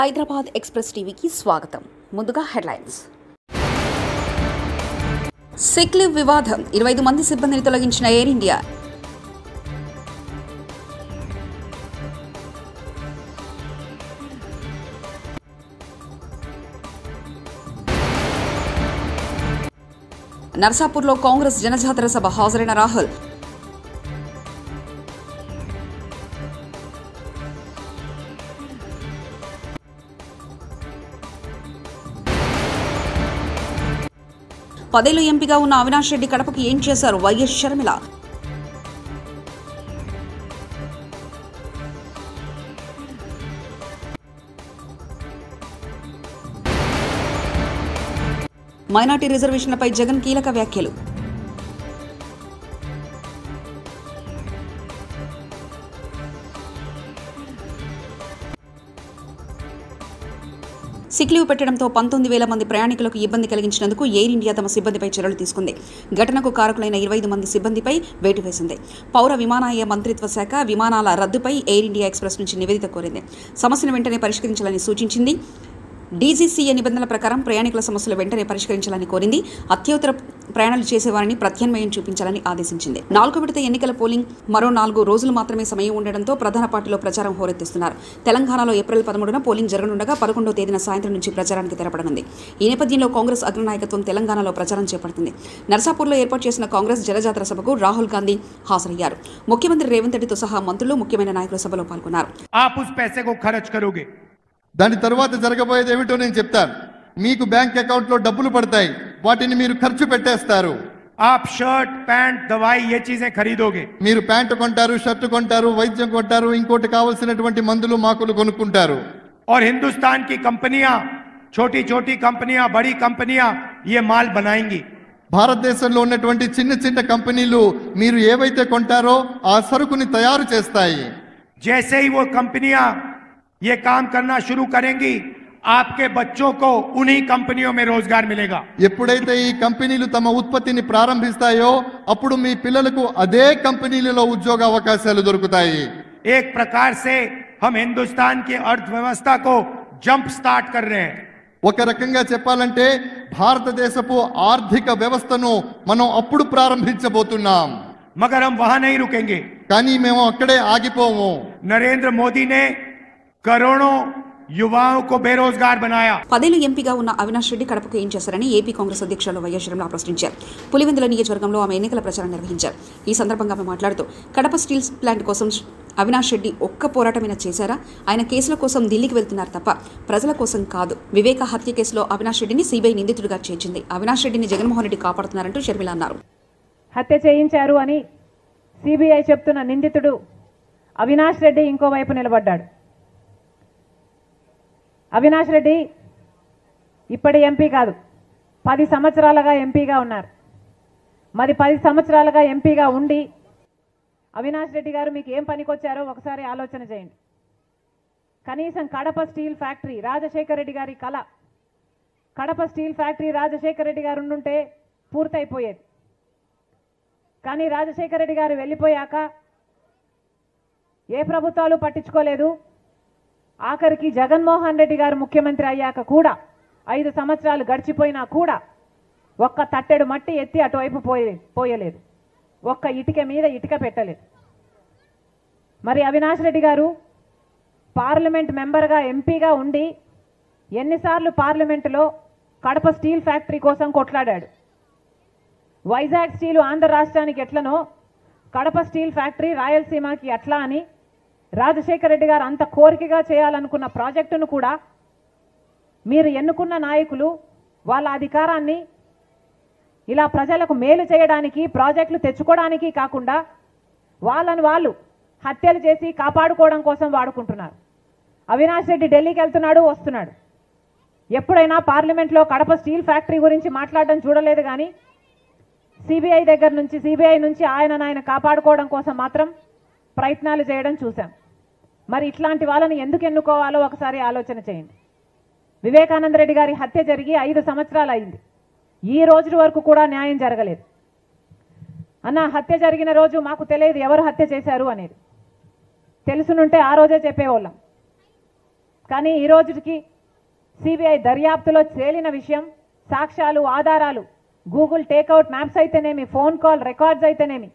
Hyderabad express టీవీకి స్వాగతం. ముందుగా హెడ్లైన్స్. సిక్ లీవ్ వివాదం, 25 మంది సిబ్బందిని తొలగించిన ఎయిర్ ఇండియా. నర్సాపూర్లో కాంగ్రెస్ జనజాతర సభ, హాజరైన రాహుల్. పదేళ్లు ఎంపీగా ఉన్న అవినాష్ రెడ్డి కడపకు ఏం చేశారు? వైఎస్ షర్మిల. మైనార్టీ రిజర్వేషన్లపై జగన్ కీలక వ్యాఖ్యలు. సిక్ లీవ్ పెట్టడంతో 19,000 మంది ప్రయాణికులకు ఇబ్బంది కలిగించినందుకు ఎయిర్ ఇండియా తమ సిబ్బందిపై చర్యలు తీసుకుంది. ఘటనకు కారకులైన 25 మంది సిబ్బందిపై వేటు వేసింది. పౌర విమానయాన మంత్రిత్వ శాఖ విమానాల రద్దుపై ఎయిర్ ఇండియా ఎక్స్ప్రెస్ నుంచి నివేదిక కోరింది. సమస్యను వెంటనే పరిష్కరించాలని సూచించింది. డీజీసీఏ నిబంధనల ప్రకారం ప్రయాణికుల సమస్యలు వెంటనే పరిష్కరించాలని కోరింది. అత్యవసర ప్రయాణాలు చేసేవారిని ప్రత్యామ్నాయం చూపించాలని ఆదేశించింది. 4వ విడత ఎన్నికల పోలింగ్ మరో 4 రోజులు మాత్రమే సమయం ఉండడంతో ప్రధాన పార్టీలో ప్రచారం హోరెత్తిస్తున్నారు. తెలంగాణలో ఏప్రిల్ 13న పోలింగ్ జరగనుండగా 11వ తేదీన సాయంత్రం నుంచి ప్రచారానికి తెరపడనుంది. ఈ నేపథ్యంలో కాంగ్రెస్ అగ్రనాయకత్వం తెలంగాణలో ప్రచారం చేపడుతుంది. నర్సాపూర్లో ఏర్పాటు చేసిన కాంగ్రెస్ జనజాతర సభకు రాహుల్ గాంధీ హాజరయ్యారు. ముఖ్యమంత్రి రేవంత్ రెడ్డితో సహా మంత్రులు, ముఖ్యమైన నాయకులు సభలో పాల్గొన్నారు. దాని తర్వాత జరగబోయేది ఏమిటో నేను చెప్తాను. మీకు బ్యాంక్ అకౌంట్లో డబ్బులు పడతాయి, వాటిని మీరు ఖర్చు పెట్టేస్తారు. आप शर्ट पैंट दवाई ये चीजें खरीदोगे. మీరు ప్యాంటు కొంటారు, షర్ట్ కొంటారు, వైద్యం కొంటారు, ఇంకోటి కావాల్సినటువంటి మందులు మాకులు కొనుక్కుంటారు. और हिंदुस्तान की कंपनियां, छोटी छोटी कंपनियां, बड़ी कंपनियां ये माल बनाएंगी. భారతదేశంలో ఉన్నటువంటి చిన్న చిన్న కంపెనీలు మీరు ఏవైతే కొంటారో ఆ సరుకుని తయారు చేస్తాయి. जैसे ही वो कंपनियां ये काम करना शुरू करेंगी, आपके बच्चों को उन्हीं कंपनियों में रोजगार मिलेगा. ఎప్పుడైతే ఈ కంపెనీలు తమ ఉత్పత్తిని ప్రారంభిస్తాయో అప్పుడు మీ పిల్లలకు అదే కంపెనీలలో ఉద్యోగ అవకాశాలు దొరుకుతాయి. एक प्रकार से हम हिंदुस्तान की अर्थव्यवस्था को जंप स्टार्ट कर रहे हैं. ఒక రకంగా చెప్పాలంటే భారతదేశపు ఆర్థిక వ్యవస్థను మనం అప్పుడు ప్రారంభించబోతున్నాం. मगर हम वहां नहीं रुकेंगे. కానీ మేము అక్కడే ఆగిపోము. नरेंद्र मोदी ने करोड़ों युवाओं को बेरोजगार बनाया. 10 ఏళ్లు ఎంపీగా ఉన్న అవినాష్ రెడ్డి కడపకు ఏం చేశారని ఏపీ కాంగ్రెస్ అధ్యక్షులు వైఎస్ షర్మిల ప్రశ్నించారు. పులివెందుల నియోజకవర్గంలో ఆమె ఎన్నికల ప్రచారం నిర్వహించారు. ఈ సందర్భంగా ఆమె మాట్లాడుతూ కడప స్టీల్ ప్లాంట్ కోసం అవినాష్ రెడ్డి ఒక్క పోరాటమైనా చేశారా? ఆయన కేసుల కోసం ఢిల్లీకి వెళ్తున్నారు తప్ప ప్రజల కోసం కాదు. వివేక హత్య కేసులో అవినాష్ రెడ్డిని సిబిఐ నిందితుడిగా చేర్చింది. అవినాష్ రెడ్డిని జగన్మోహన్ రెడ్డి కాపాడుతున్నారంటూ షర్మిల అన్నారు. హత్య చేయించారు అని సిబిఐ చెప్తున్న నిందితుడు అవినాష్ రెడ్డి ఇంకోవైపు నిలబడ్డాడు. అవినాష్ రెడ్డి ఇప్పటి ఎంపీ కాదు, 10 సంవత్సరాలుగా ఎంపీగా ఉన్నారు. మరి 10 సంవత్సరాలుగా ఎంపీగా ఉండి అవినాష్ రెడ్డి గారు మీకు ఏం పనికొచ్చారో ఒకసారి ఆలోచన చేయండి. కనీసం కడప స్టీల్ ఫ్యాక్టరీ రాజశేఖర రెడ్డి గారి కళ, కడప స్టీల్ ఫ్యాక్టరీ రాజశేఖర రెడ్డి గారు ఉండుంటే పూర్తయిపోయేది. కానీ రాజశేఖర రెడ్డి గారు వెళ్ళిపోయాక ఏ ప్రభుత్వాలు పట్టించుకోలేదు. ఆఖరికి జగన్మోహన్ రెడ్డి గారు ముఖ్యమంత్రి అయ్యాక కూడా 5 సంవత్సరాలు గడిచిపోయినా కూడా ఒక్క తట్టెడు మట్టి ఎత్తి అటువైపు పోయలేదు. ఒక్క ఇటుక మీద ఇటుక పెట్టలేదు. మరి అవినాష్ రెడ్డి గారు పార్లమెంట్ మెంబర్గా ఎంపీగా ఉండి ఎన్నిసార్లు పార్లమెంటులో కడప స్టీల్ ఫ్యాక్టరీ కోసం కొట్లాడాడు. వైజాగ్ స్టీలు ఆంధ్ర రాష్ట్రానికి ఎట్లనో కడప స్టీల్ ఫ్యాక్టరీ రాయలసీమకి అట్లా అని రాజశేఖర రెడ్డి గారు అంత కోరికగా చేయాలనుకున్న ప్రాజెక్టును కూడా మీరు ఎన్నుకున్న నాయకులు వాళ్ళ అధికారాన్ని ఇలా ప్రజలకు మేలు చేయడానికి, ప్రాజెక్టులు తెచ్చుకోవడానికి కాకుండా వాళ్ళని వాళ్ళు హత్యలు చేసి కాపాడుకోవడం కోసం వాడుకుంటున్నారు. అవినాష్ రెడ్డి ఢిల్లీకి వెళ్తున్నాడు, వస్తున్నాడు. ఎప్పుడైనా పార్లమెంట్లో కడప స్టీల్ ఫ్యాక్టరీ గురించి మాట్లాడడం చూడలేదు. కానీ సిబిఐ నుంచి ఆయన కాపాడుకోవడం కోసం మాత్రం ప్రయత్నాలు చేయడం చూసాం. మరి ఇట్లాంటి వాళ్ళని ఎందుకు ఎన్నుకోవాలో ఒకసారి ఆలోచన చేయండి. వివేకానంద రెడ్డి గారి హత్య జరిగి 5 సంవత్సరాలు అయింది. ఈ రోజు వరకు కూడా న్యాయం జరగలేదు. అన్న హత్య జరిగిన రోజు మాకు తెలియదు ఎవరు హత్య చేశారు అనేది. తెలుసునుంటే ఆ రోజే చెప్పేవాళ్ళం. కానీ ఈ రోజుకి సిబిఐ దర్యాప్తులో తేలిన విషయం, సాక్ష్యాలు, ఆధారాలు, గూగుల్ టేక్అవుట్ మ్యాప్స్ అయితేనేమి, ఫోన్ కాల్ రికార్డ్స్ అయితేనేమి,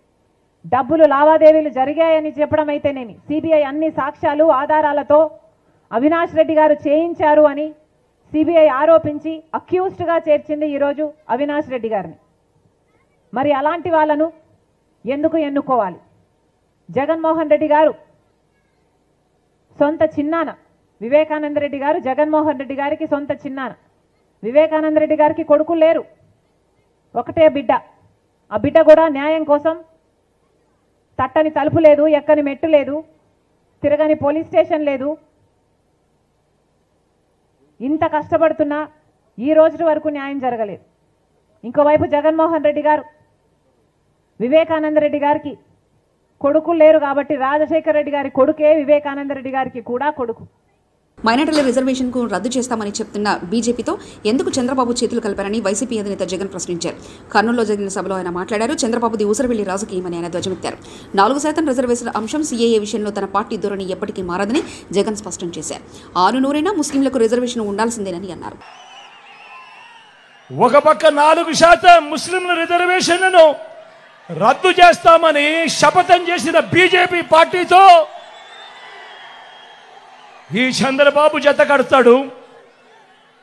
డబ్బులు లావాదేవీలు జరిగాయని చెప్పడం అయితేనేమి, సిబిఐ అన్ని సాక్ష్యాలు ఆధారాలతో అవినాష్ రెడ్డి గారు చేయించారు అని సిబిఐ ఆరోపించి అక్యూజ్డ్గా చేర్చింది ఈరోజు అవినాష్ రెడ్డి గారిని. మరి అలాంటి వాళ్ళను ఎందుకు ఎన్నుకోవాలి? జగన్మోహన్ రెడ్డి గారు సొంత చిన్నాన, వివేకానంద రెడ్డి గారు జగన్మోహన్ రెడ్డి గారికి సొంత చిన్నాన. వివేకానంద రెడ్డి గారికి కొడుకులు లేరు, ఒకటే బిడ్డ. ఆ బిడ్డ కూడా న్యాయం కోసం తట్టని తలుపు లేదు, ఎక్కని మెట్టు లేదు, తిరగని పోలీస్ స్టేషన్ లేదు. ఇంత కష్టపడుతున్నా ఈ రోజు వరకు న్యాయం జరగలేదు. ఇంకోవైపు జగన్మోహన్ రెడ్డి గారు వివేకానంద రెడ్డి గారికి కొడుకులు లేరు కాబట్టి రాజశేఖర రెడ్డి గారి కొడుకే వివేకానంద రెడ్డి గారికి కూడా కొడుకు. మైనార్టీల రిజర్వేషన్కు రద్దు చేస్తామని చెప్తున్న బీజేపీతో ఎందుకు చంద్రబాబు చేతులు కలిపారని వైసీపీ అధినేత జగన్ ప్రశ్నించారు. కర్నూలులో జరిగిన సభలో ఆయన మాట్లాడారు. చంద్రబాబుది ఊసరవెల్లి రాజకీయమని ఆయన ధ్వజమెత్తారు. 4% రిజర్వేషన్ అంశం సీఏఏ విషయంలో తన పార్టీ ధోరణి ఎప్పటికీ మారదని జగన్ స్పష్టం చేశారు. 600 ముస్లింలకు రిజర్వేషన్ ఉండాల్సిందేనని అన్నారు. ఒక పక్క 4% ముస్లింల రిజర్వేషన్లను రద్దు చేస్తామని శపథం చేసిన బీజేపీ పార్టీతో ఈ చంద్రబాబు జత కడతాడు.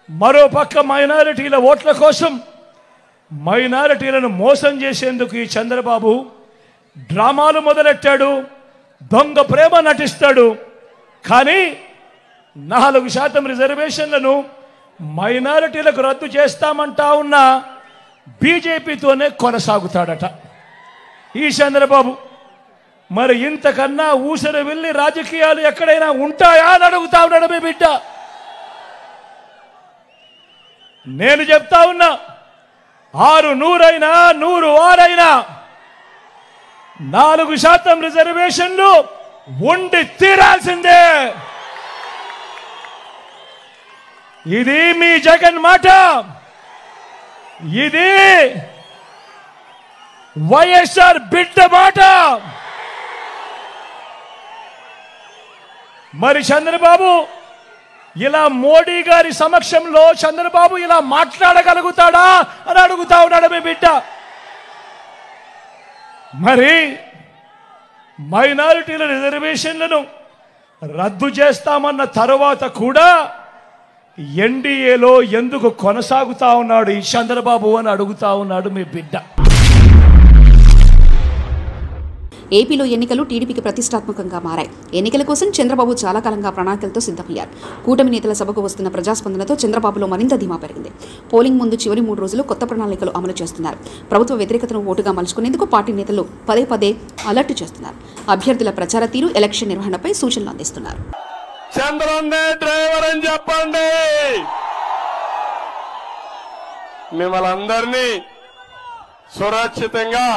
మరో పక్క మైనారిటీల ఓట్ల కోసం మైనారిటీలను మోసం చేసేందుకు ఈ చంద్రబాబు డ్రామాలు మొదలెట్టాడు, దొంగ ప్రేమ నటిస్తాడు. కానీ 4% రిజర్వేషన్లను మైనారిటీలకు రద్దు చేస్తామంటా ఉన్న బీజేపీతోనే కొనసాగుతాడట ఈ చంద్రబాబు. మరి ఇంతకన్నా ఊసర వెళ్ళి రాజకీయాలు ఎక్కడైనా ఉంటాయా అని అడుగుతా ఉన్నాడు మీ బిడ్డ. నేను చెప్తా ఉన్నా, 600 అయినా 106 4% రిజర్వేషన్లు ఉండి తీరాల్సిందే. ఇది మీ జగన్ మాట, ఇది వైఎస్ఆర్ బిడ్డ మాట. మరి చంద్రబాబు ఇలా మోడీ గారి సమక్షంలో చంద్రబాబు ఇలా మాట్లాడగలుగుతాడా అని అడుగుతా ఉన్నాడు మీ బిడ్డ. మరి మైనారిటీల రిజర్వేషన్లను రద్దు చేస్తామన్న తరువాత కూడా ఎన్డీఏలో ఎందుకు కొనసాగుతా ఉన్నాడు ఈ చంద్రబాబు అని అడుగుతా ఉన్నాడు మీ బిడ్డ. ఏపీలో ఎన్నికలు టీడీపీకి ప్రతిష్టాత్మకంగా మారాయి. ఎన్నికల కోసం చంద్రబాబు చాలా కాలంగా ప్రణాళికలతో సిద్ధమయ్యారు. కూటమి నేతల సభకు వస్తున్న ప్రజాస్పందనతో చంద్రబాబులో మరింత ధీమా పెరిగింది. పోలింగ్ ముందు చివరి 3 రోజులు కొత్త ప్రణాళికలు అమలు చేస్తున్నారు. ప్రభుత్వ వ్యతిరేకతను ఓటుగా మలుచుకునేందుకు పార్టీ నేతలు పదే అలర్ట్ చేస్తున్నారు. అభ్యర్థుల ప్రచార తీరు, ఎలక్షన్ నిర్వహణపై సూచనలు అందిస్తున్నారు. చంద్రన్నే డ్రైవర్ అని చెప్పండి. మిమ్మల్ని అందరినీ సురక్షితంగా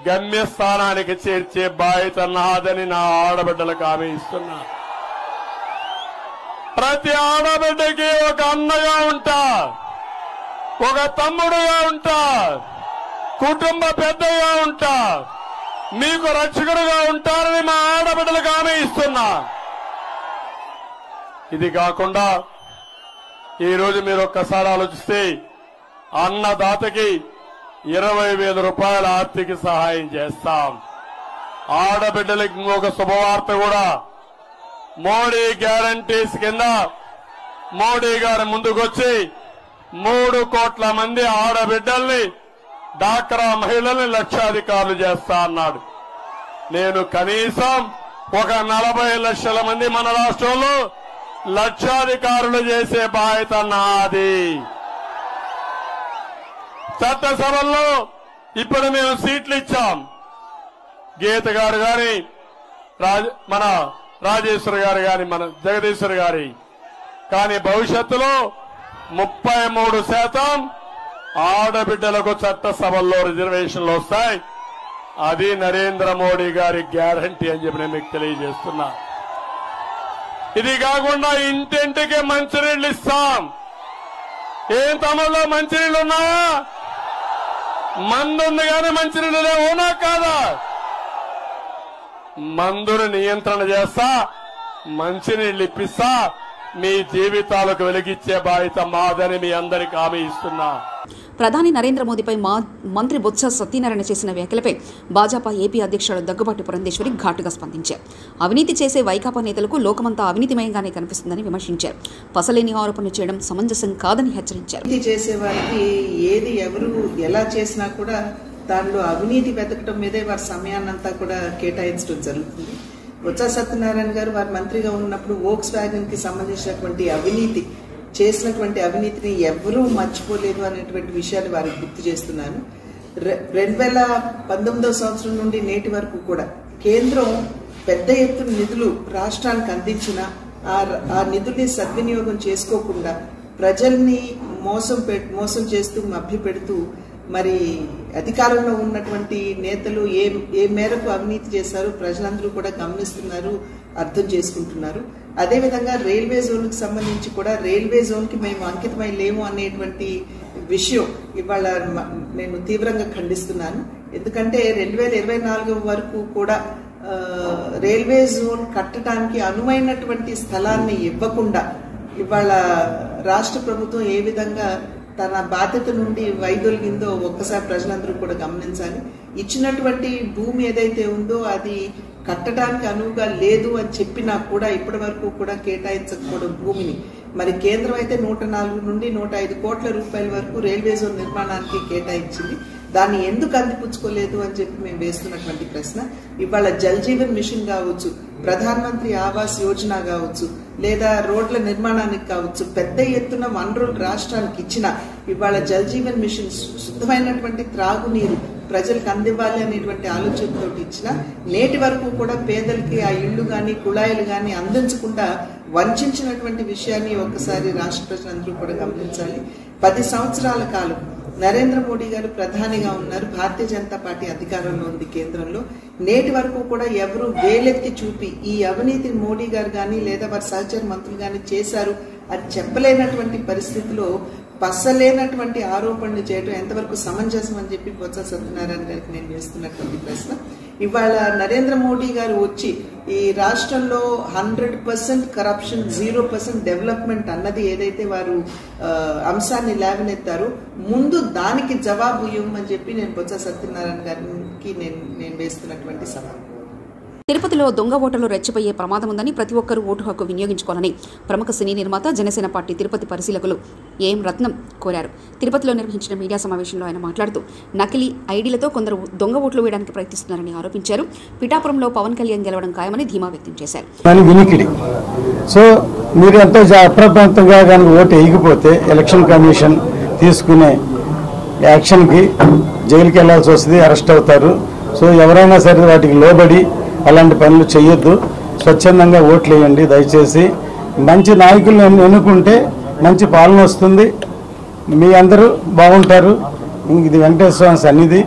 గమ్యస్థానానికి చేర్చే బాధ్యత నాదని నా ఆడబిడ్డలకు హామీ ఇస్తున్నా. ప్రతి ఆడబిడ్డకి ఒక అన్నగా ఉంటా, ఒక తమ్ముడుగా ఉంటా, కుటుంబ పెద్దగా ఉంటా, మీకు రక్షకుడుగా ఉంటారని మా ఆడబిడ్డలకు హామీ ఇస్తున్నా. ఇది కాకుండా ఈరోజు మీరు ఒక్కసారి ఆలోచిస్తే అన్నదాతకి 20,000 రూపాయల ఆర్థిక సహాయం చేస్తాం. ఆడబిడ్డలకి ఇంకొక శుభవార్త కూడా, మోడీ గ్యారంటీస్ కింద మోడీ గారు ముందుకొచ్చి 3 కోట్ల మంది ఆడబిడ్డల్ని, డాక్రా మహిళల్ని లక్షాధికారులు చేస్తా అన్నాడు. నేను కనీసం ఒక 40 లక్షల మంది మన రాష్ట్రంలో లక్షాధికారులు చేసే బాధ్యత నాది. చట్టసభల్లో ఇప్పుడు మేము సీట్లు ఇచ్చాం. గీత గారు గాని, మన రాజేశ్వరి గారు గాని, మన జగదీశ్వరి గారి. కానీ భవిష్యత్తులో 33% ఆడబిడ్డలకు చట్టసభల్లో రిజర్వేషన్లు వస్తాయి. అది నరేంద్ర మోడీ గారి గ్యారంటీ అని చెప్పి నేను మీకు తెలియజేస్తున్నా. ఇది కాకుండా ఇంటింటికి మంచినీళ్ళు ఇస్తాం. ఏం తమలో మంచినీళ్ళు ఉన్నాయా? మందు ఉంది కానీ మంచినీళ్ళు లేవునా కాదా? మందుని నియంత్రణ చేస్తా, మంచినీళ్ళు ఇప్పిస్తా, మీ జీవితాలకు వెలిగించే బాధ్యత మాదని మీ అందరికీ హామీ ఇస్తున్నా. ప్రధాని నరేంద్ర మోదీపై మంత్రి బొత్స సత్యనారాయణ చేసిన వ్యాఖ్యలపై భాజపా ఏపీ అధ్యక్షుడు దగ్గుబాటి పురంధేశ్వరి ఘాటుగా స్పందించారు. అవినీతి చేసే వైకాపా నేతలకు లోకమంతా అవినీతిమయంగానే కనిపిస్తుందని విమర్శించారు. పసలేని ఆరోపణలు చేయడం సమంజసం కాదని హెచ్చరించారు. చేసేవారికి ఏది ఎవరు ఎలా చేసినా కూడా దానిలో అవినీతి వెతకడం మీదే వారి సమయాన్నంతా కూడా కేటాయించడం జరుగుతుంది. బొత్స సత్యనారాయణ గారు వారి మంత్రిగా ఉన్నప్పుడు వోక్స్ వ్యాగన్ కి సంబంధించినటువంటి చేసినటువంటి అవినీతిని ఎవరూ మర్చిపోలేదు అనేటువంటి విషయాన్ని వారికి గుర్తు చేస్తున్నాను. 2019వ సంవత్సరం నుండి నేటి వరకు కూడా కేంద్రం పెద్ద ఎత్తున నిధులు రాష్ట్రానికి అందించిన ఆ నిధుల్ని సద్వినియోగం చేసుకోకుండా ప్రజల్ని మోసం చేస్తూ మభ్యపెడుతూ మరి అధికారంలో ఉన్నటువంటి నేతలు ఏ మేరకు అవినీతి చేశారో ప్రజలందరూ కూడా గమనిస్తున్నారు, అర్థం చేసుకుంటున్నారు. అదేవిధంగా రైల్వే జోన్కి సంబంధించి కూడా రైల్వే జోన్కి మేము అంకితమై లేము అనేటువంటి విషయం ఇవాళ నేను తీవ్రంగా ఖండిస్తున్నాను. ఎందుకంటే 2024 వరకు కూడా రైల్వే జోన్ కట్టడానికి అనువైనటువంటి స్థలాన్ని ఇవ్వకుండా ఇవాళ రాష్ట్ర ప్రభుత్వం ఏ విధంగా తన బాధ్యత నుండి వైదొలిగిందో ఒక్కసారి ప్రజలందరూ కూడా గమనించాలి. ఇచ్చినటువంటి భూమి ఏదైతే ఉందో అది కట్టడానికి అనువుగా లేదు అని చెప్పినా కూడా ఇప్పటి వరకు కూడా కేటాయించకపోవడం భూమిని మరి కేంద్రం అయితే 104 నుండి 105 కోట్ల రూపాయల వరకు రైల్వే జోన్ నిర్మాణానికి కేటాయించింది. దాన్ని ఎందుకు అందిపుచ్చుకోలేదు అని చెప్పి మేము వేస్తున్నటువంటి ప్రశ్న. ఇవాళ జల్ జీవన్ మిషన్ కావచ్చు, ప్రధాన్ మంత్రి ఆవాస్ యోజన కావచ్చు, లేదా రోడ్ల నిర్మాణానికి కావచ్చు, పెద్ద ఎత్తున వనరులు రాష్ట్రానికి ఇచ్చిన ఇవాళ జల్ జీవన్ మిషన్ శుద్ధమైనటువంటి త్రాగునీరు ప్రజలకు అందివ్వాలి అనేటువంటి ఆలోచనతో ఇచ్చిన నేటి వరకు కూడా పేదలకి ఆ ఇళ్లు గాని కుళాయిలు గాని అందించకుండా వంచినటువంటి విషయాన్ని ఒకసారి రాష్ట్ర ప్రజలందరూ కూడా గమనించాలి. 10 సంవత్సరాల కాలం నరేంద్ర మోడీ గారు ప్రధానిగా ఉన్నారు, భారతీయ జనతా పార్టీ అధికారంలో ఉంది కేంద్రంలో. నేటి వరకు కూడా ఎవరు వేలెత్తి చూపి ఈ అవినీతిని మోడీ గారు గాని లేదా వారి సహచర మంత్రులు గాని చేశారు అని చెప్పలేనటువంటి పరిస్థితిలో పసలేనటువంటి ఆరోపణలు చేయడం ఎంతవరకు సమంజసం అని చెప్పి బొత్స సత్యనారాయణ గారికి నేను వేస్తున్నటువంటి ప్రశ్న. ఇవాళ నరేంద్ర మోడీ గారు వచ్చి ఈ రాష్ట్రంలో 100% కరప్షన్ 0% డెవలప్మెంట్ అన్నది ఏదైతే వారు అంశాన్ని లేవనెత్తారో ముందు దానికి జవాబు ఇవ్వమని చెప్పి నేను బొత్స సత్యనారాయణ గారికి నేను వేస్తున్నటువంటి సవాల్. తిరుపతిలో దొంగ ఓటర్లు రెచ్చిపోయే ప్రమాదం ఉందని ప్రతి ఒక్కరూ ఓటు హక్కు వినియోగించుకోవాలని ప్రముఖ సినీ నిర్మాత జనసేన పార్టీ తిరుపతి పరిశీలకులు ఏం రత్నం కోరారు. తిరుపతిలో నిర్వహించిన మీడియా సమావేశంలో ఆయన మాట్లాడుతూ నకిలీ ఐడీలతో కొందరు దొంగ ఓట్లు వేయడానికి ప్రయత్నిస్తున్నారని ఆరోపించారు. పిఠాపురంలో పవన్ కళ్యాణ్ గెలవడం ఖాయమని ధీమా వ్యక్తం చేశారు. సో మీరు ఎంతో అప్రమత్తంగా కనుక ఓటు వేయకపోతే ఎలక్షన్ కమిషన్ తీసుకునే యాక్షన్కి జైలుకి వెళ్లాల్సి వస్తుంది, అరెస్ట్ అవుతారు. సో ఎవరైనా సరే వాటికి లోబడి అలాంటి పనులు చేయొద్దు, స్వచ్ఛందంగా ఓట్లు వేయండి దయచేసి. మంచి నాయకులను ఎన్నుకుంటే మంచి పాలన వస్తుంది, మీ అందరూ బాగుంటారు. ఇది వెంకటేశ్వర స్వామి సన్నిధి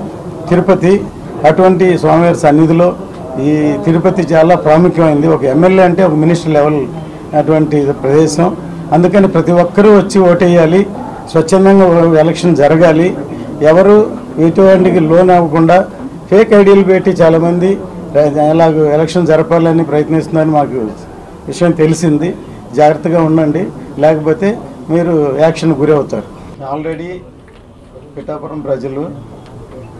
తిరుపతి, అటువంటి స్వామివారి సన్నిధిలో ఈ తిరుపతి చాలా ప్రాముఖ్యమైంది. ఒక ఎమ్మెల్యే అంటే ఒక మినిస్టర్ లెవెల్ అటువంటి ప్రదేశం. అందుకని ప్రతి ఒక్కరూ వచ్చి ఓటేయాలి, స్వచ్ఛందంగా ఎలక్షన్ జరగాలి. ఎవరు ఎటువంటికి లోన్ అవ్వకుండా ఫేక్ ఐడీలు పెట్టి చాలామంది ఎలాగో ఎలక్షన్ జరపాలని ప్రయత్నిస్తున్నారని మాకు విషయం తెలిసింది. జాగ్రత్తగా ఉండండి, లేకపోతే మీరు యాక్షన్ గురి అవుతారు. ఆల్రెడీ పిఠాపురం ప్రజలు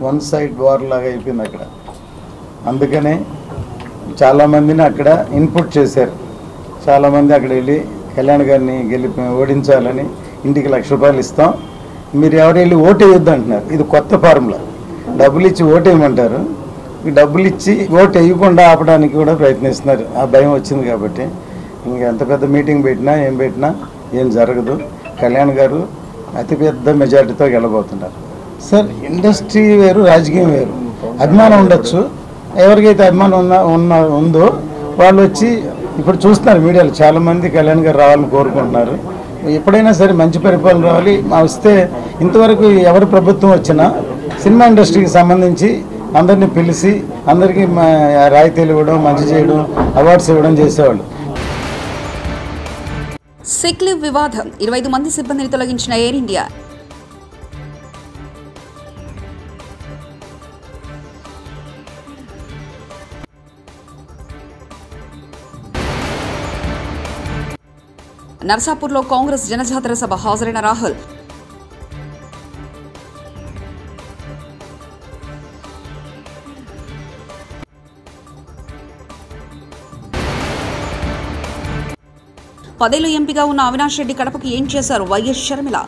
వన్ సైడ్ వార్ లాగా అయిపోయింది అక్కడ. అందుకనే చాలామందిని అక్కడ ఇన్పుట్ చేశారు. చాలామంది అక్కడ వెళ్ళి కళ్యాణ్ గారిని ఓడించాలని ఇంటికి ₹1,00,000 ఇస్తాం, మీరు ఎవరు వెళ్ళి ఓటు వేయొద్దు అంటున్నారు. ఇది కొత్త ఫార్ములా. డబ్బులు ఇచ్చి ఓటు వేయమంటారు, డబ్బులు ఇచ్చి ఓటు వేయకుండా ఆపడానికి కూడా ప్రయత్నిస్తున్నారు. ఆ భయం వచ్చింది కాబట్టి ఇంకా ఎంత పెద్ద మీటింగ్ పెట్టినా ఏం జరగదు. కళ్యాణ్ గారు అతిపెద్ద మెజార్టీతో గెలబోతున్నారు. సార్, ఇండస్ట్రీ వేరు, రాజకీయం వేరు. అభిమానం ఉండొచ్చు, ఎవరికైతే అభిమానం ఉందో వాళ్ళు వచ్చి ఇప్పుడు చూస్తున్నారు మీడియాలో చాలామంది కళ్యాణ్ గారు రావాలని కోరుకుంటున్నారు. ఎప్పుడైనా సరే మంచి పరిపాలన రావాలి. వస్తే ఇంతవరకు ఎవరి ప్రభుత్వం వచ్చినా సినిమా ఇండస్ట్రీకి సంబంధించి అందరినీ పిలిచి అందరికీ రాయితీలు ఇవ్వడం, మంచి చేయడం, అవార్డ్స్ ఇవ్వడం చేసేవాళ్ళు. సిక్ లీవ్ వివాదం 25 మంది సిబ్బందిని తొలగించిన ఎయిర్ ఇండియా. నర్సాపూర్లో కాంగ్రెస్ జనజాతర సభ హాజరైన రాహుల్. పదేళ్లు ఎంపీగా ఉన్న అవినాష్ రెడ్డి కడపకు ఏం చేశారు వైఎస్ షర్మిల.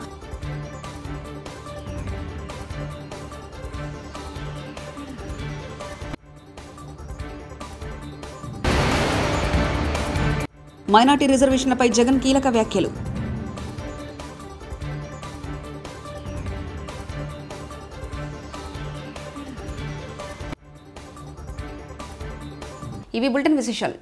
మైనార్టీ రిజర్వేషన్లపై జగన్ కీలక వ్యాఖ్యలు. ఇవి బులెటిన్ విశేషాలు.